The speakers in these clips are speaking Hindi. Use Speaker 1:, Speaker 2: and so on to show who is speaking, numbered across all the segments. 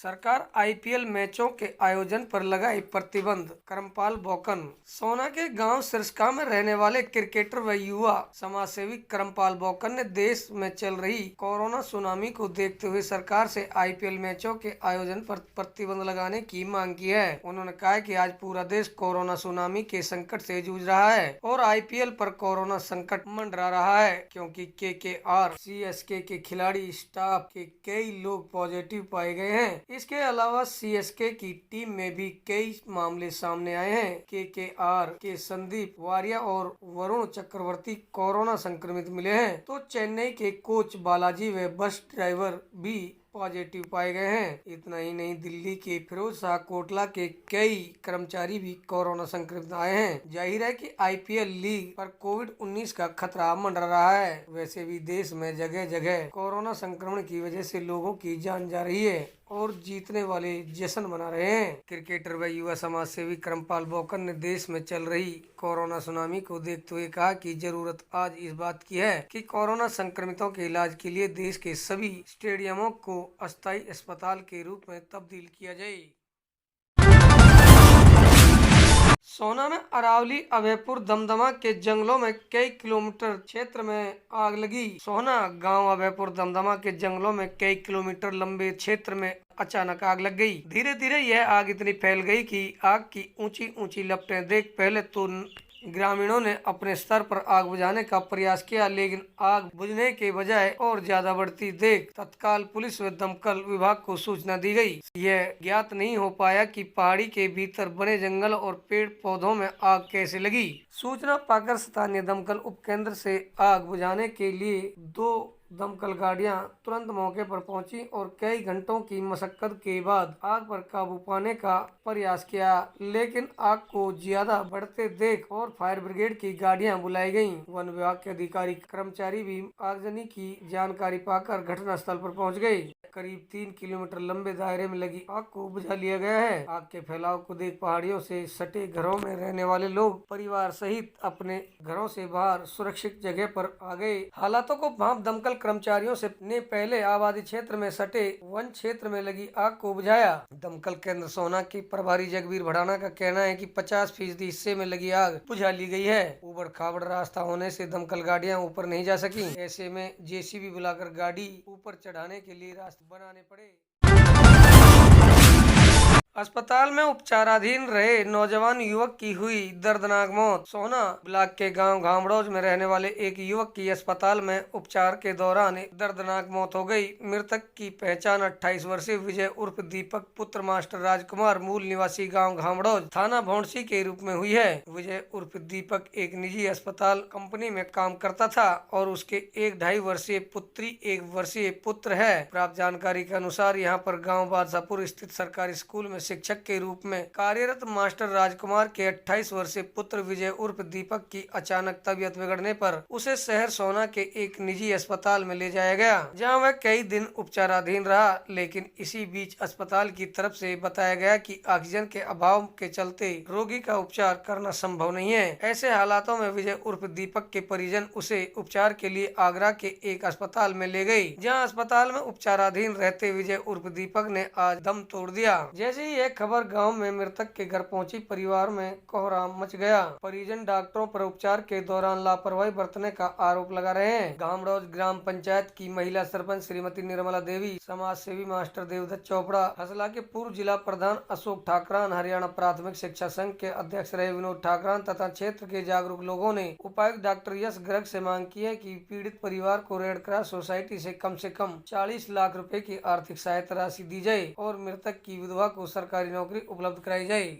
Speaker 1: सरकार आईपीएल मैचों के आयोजन पर लगाई प्रतिबंध। करमपाल बौकन। सोना के गांव सिरसा में रहने वाले क्रिकेटर व युवा समाजसेवी करमपाल बौकन ने देश में चल रही कोरोना सुनामी को देखते हुए सरकार से आईपीएल मैचों के आयोजन पर प्रतिबंध लगाने की मांग की है। उन्होंने कहा कि आज पूरा देश कोरोना सुनामी के संकट से जूझ रहा है और आईपीएल पर कोरोना संकट मंडरा रहा है, क्योंकि केकेआर सीएसके के खिलाड़ी स्टाफ के कई लोग पॉजिटिव पाए गए हैं। इसके अलावा सीएसके की टीम में भी कई मामले सामने आए हैं। केकेआर के संदीप वारिया और वरुण चक्रवर्ती कोरोना संक्रमित मिले हैं, तो चेन्नई के कोच बालाजी व बस ड्राइवर भी पॉजिटिव पाए गए हैं। इतना ही नहीं, दिल्ली के फिरोज शाह कोटला के कई कर्मचारी भी कोरोना संक्रमित आए हैं। जाहिर है कि आईपीएल लीग पर कोविड-19 का खतरा मंडरा रहा है। वैसे भी देश में जगह जगह कोरोना संक्रमण की वजह से लोगों की जान जा रही है और जीतने वाले जश्न मना रहे हैं। क्रिकेटर व युवा समाज सेवी करमपाल बौकन ने देश में चल रही कोरोना सुनामी को देखते हुए कहा कि जरूरत आज इस बात की है कि कोरोना संक्रमितों के इलाज के लिए देश के सभी स्टेडियमों को अस्थायी अस्पताल के रूप में तब्दील किया जाए। सोना में अरावली अभयपुर दमदमा के जंगलों में कई किलोमीटर क्षेत्र में आग लगी। सोना गांव अभयपुर दमदमा के जंगलों में कई किलोमीटर लंबे क्षेत्र में अचानक आग लग गई। धीरे धीरे यह आग इतनी फैल गई कि आग की ऊंची ऊंची लपटें देख पहले तो ग्रामीणों ने अपने स्तर पर आग बुझाने का प्रयास किया, लेकिन आग बुझने के बजाय और ज्यादा बढ़ती देख तत्काल पुलिस व दमकल विभाग को सूचना दी गई। यह ज्ञात नहीं हो पाया कि पहाड़ी के भीतर बने जंगल और पेड़ पौधों में आग कैसे लगी। सूचना पाकर स्थानीय दमकल उपकेंद्र से आग बुझाने के लिए 2 दमकल गाड़ियां तुरंत मौके पर पहुंची और कई घंटों की मशक्कत के बाद आग पर काबू पाने का प्रयास किया, लेकिन आग को ज्यादा बढ़ते देख और फायर ब्रिगेड की गाड़ियां बुलाई गईं। वन विभाग के अधिकारी कर्मचारी भी आगजनी की जानकारी पाकर घटनास्थल पर पहुंच गए। करीब 3 किलोमीटर लंबे दायरे में लगी आग को बुझा लिया गया है। आग के फैलाव को देख पहाड़ियों से सटे घरों में रहने वाले लोग परिवार सहित अपने घरों से बाहर सुरक्षित जगह पर आ गए। हालातों को भांप दमकल कर्मचारियों से ने पहले आबादी क्षेत्र में सटे वन क्षेत्र में लगी आग को बुझाया। दमकल केंद्र सोना के प्रभारी जगबीर भड़ाना का कहना है कि 50% हिस्से में लगी आग बुझा ली गई है। ऊबड़ खाबड़ रास्ता होने से दमकल गाड़ियां ऊपर नहीं जा सकी। ऐसे में जेसीबी बुलाकर गाड़ी ऊपर चढ़ाने के लिए रास्ते बनाने पड़े। अस्पताल में उपचाराधीन रहे नौजवान युवक की हुई दर्दनाक मौत। सोना ब्लॉक के गांव घामड़ौज में रहने वाले एक युवक की अस्पताल में उपचार के दौरान दर्दनाक मौत हो गई। मृतक की पहचान 28 वर्षीय विजय उर्फ दीपक पुत्र मास्टर राजकुमार मूल निवासी गांव घामड़ौज थाना भौंडसी के रूप में हुई है। विजय उर्फ दीपक एक निजी अस्पताल कंपनी में काम करता था और उसके 1-2.5 वर्षीय पुत्री 1 वर्षीय पुत्र है। प्राप्त जानकारी के अनुसार यहाँ पर गाँव बादशाहपुर स्थित सरकारी स्कूल में शिक्षक के रूप में कार्यरत मास्टर राजकुमार के 28 वर्षीय पुत्र विजय उर्फ दीपक की अचानक तबीयत बिगड़ने पर उसे शहर सोना के एक निजी अस्पताल में ले जाया गया, जहां वह कई दिन उपचाराधीन रहा। लेकिन इसी बीच अस्पताल की तरफ से बताया गया कि ऑक्सीजन के अभाव के चलते रोगी का उपचार करना संभव नहीं है। ऐसे हालातों में विजय उर्फ दीपक के परिजन उसे उपचार के लिए आगरा के एक अस्पताल में ले गए, जहाँ अस्पताल में उपचाराधीन रहते विजय उर्फ दीपक ने आज दम तोड़ दिया। जैसे ही यह खबर गांव में मृतक के घर पहुंची, परिवार में कोहराम मच गया। परिजन डॉक्टरों पर उपचार के दौरान लापरवाही बरतने का आरोप लगा रहे हैं। घामड़ौज ग्राम पंचायत की महिला सरपंच श्रीमती निर्मला देवी, समाज सेवी मास्टर देवदत्त चोपड़ा, हसला के पूर्व जिला प्रधान अशोक ठाकरान, हरियाणा प्राथमिक शिक्षा संघ के अध्यक्ष रहे विनोद ठाकरान तथा क्षेत्र के जागरूक लोगों ने उपायुक्त डॉक्टर यश गर्ग से मांग की है कि पीड़ित परिवार को रेड क्रॉस सोसाइटी से कम 40 लाख रुपए की आर्थिक सहायता राशि दी जाए और मृतक की विधवा को सरकारी नौकरी उपलब्ध कराई जाए।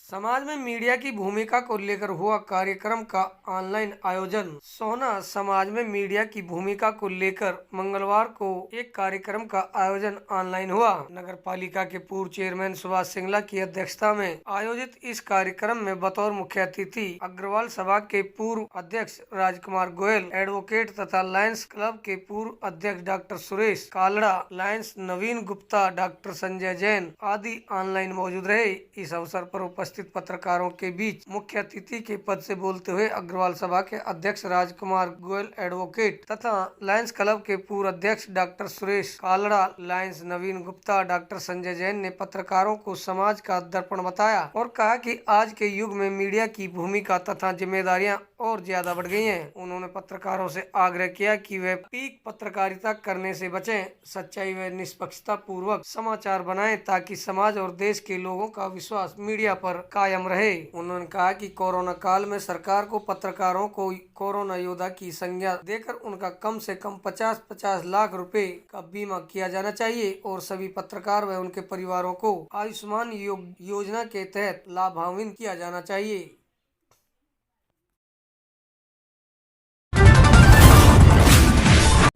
Speaker 1: समाज में मीडिया की भूमिका को लेकर हुआ कार्यक्रम का ऑनलाइन आयोजन। सोना समाज में मीडिया की भूमिका को लेकर मंगलवार को एक कार्यक्रम का आयोजन ऑनलाइन हुआ। नगर पालिका के पूर्व चेयरमैन सुभाष सिंगला की अध्यक्षता में आयोजित इस कार्यक्रम में बतौर मुख्य अतिथि अग्रवाल सभा के पूर्व अध्यक्ष राजकुमार गोयल, एडवोकेट तथा लायंस क्लब के पूर्व अध्यक्ष डॉक्टर सुरेश कालड़ा, लायंस नवीन गुप्ता, डॉक्टर संजय जैन आदि ऑनलाइन मौजूद रहे। इस अवसर पर उपस्थित उपस्थित पत्रकारों के बीच मुख्य अतिथि के पद से बोलते हुए अग्रवाल सभा के अध्यक्ष राजकुमार गोयल एडवोकेट तथा लायंस क्लब के पूर्व अध्यक्ष डॉक्टर सुरेश कालड़ा, लायंस नवीन गुप्ता, डॉक्टर संजय जैन ने पत्रकारों को समाज का दर्पण बताया और कहा कि आज के युग में मीडिया की भूमिका तथा जिम्मेदारियां और ज्यादा बढ़ गई हैं। उन्होंने पत्रकारों से आग्रह किया कि वे पीक पत्रकारिता करने से बचें, सच्चाई व निष्पक्षता पूर्वक समाचार बनाएं ताकि समाज और देश के लोगों का विश्वास मीडिया पर कायम रहे। उन्होंने कहा कि कोरोना काल में सरकार को पत्रकारों को कोरोना योद्धा की संज्ञा देकर उनका कम से कम 50-50 लाख रुपए का बीमा किया जाना चाहिए और सभी पत्रकार व उनके परिवारों को आयुष्मान योजना के तहत लाभान्वित किया जाना चाहिए।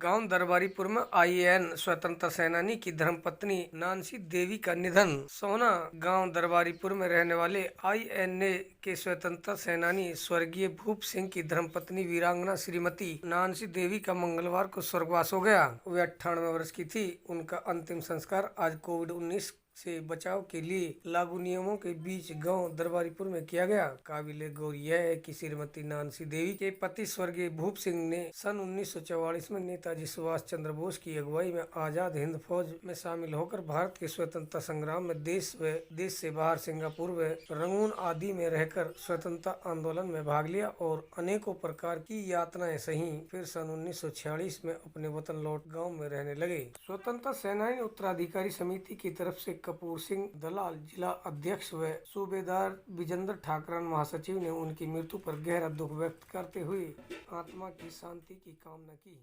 Speaker 1: गांव दरबारीपुर में आईएएन स्वतंत्रता सेनानी की धर्मपत्नी नानसी देवी का निधन। सोना गांव दरबारीपुर में रहने वाले आईएनए के स्वतंत्रता सेनानी स्वर्गीय भूप सिंह की धर्मपत्नी वीरांगना श्रीमती नानसी देवी का मंगलवार को स्वर्गवास हो गया। वे 98 वर्ष की थी। उनका अंतिम संस्कार आज कोविड-19 से बचाव के लिए लागू नियमों के बीच गांव दरबारीपुर में किया गया। काबिले गौर यह है कि श्रीमती नानसी देवी के पति स्वर्गीय भूप सिंह ने सन 1944 में नेताजी सुभाष चंद्र बोस की अगुवाई में आजाद हिंद फौज में शामिल होकर भारत के स्वतंत्रता संग्राम में देश से बाहर सिंगापुर व रंगून आदि में रहकर स्वतंत्रता आंदोलन में भाग लिया और अनेकों प्रकार की यातनाएं सही। फिर सन 1946 में अपने वतन लौट गाँव में रहने लगे। स्वतंत्रता सेनानी उत्तराधिकारी समिति की तरफ से कपूर सिंह दलाल जिला अध्यक्ष व सूबेदार विजेंद्र ठाकरान महासचिव ने उनकी मृत्यु पर गहरा दुख व्यक्त करते हुए आत्मा की शांति की कामना की।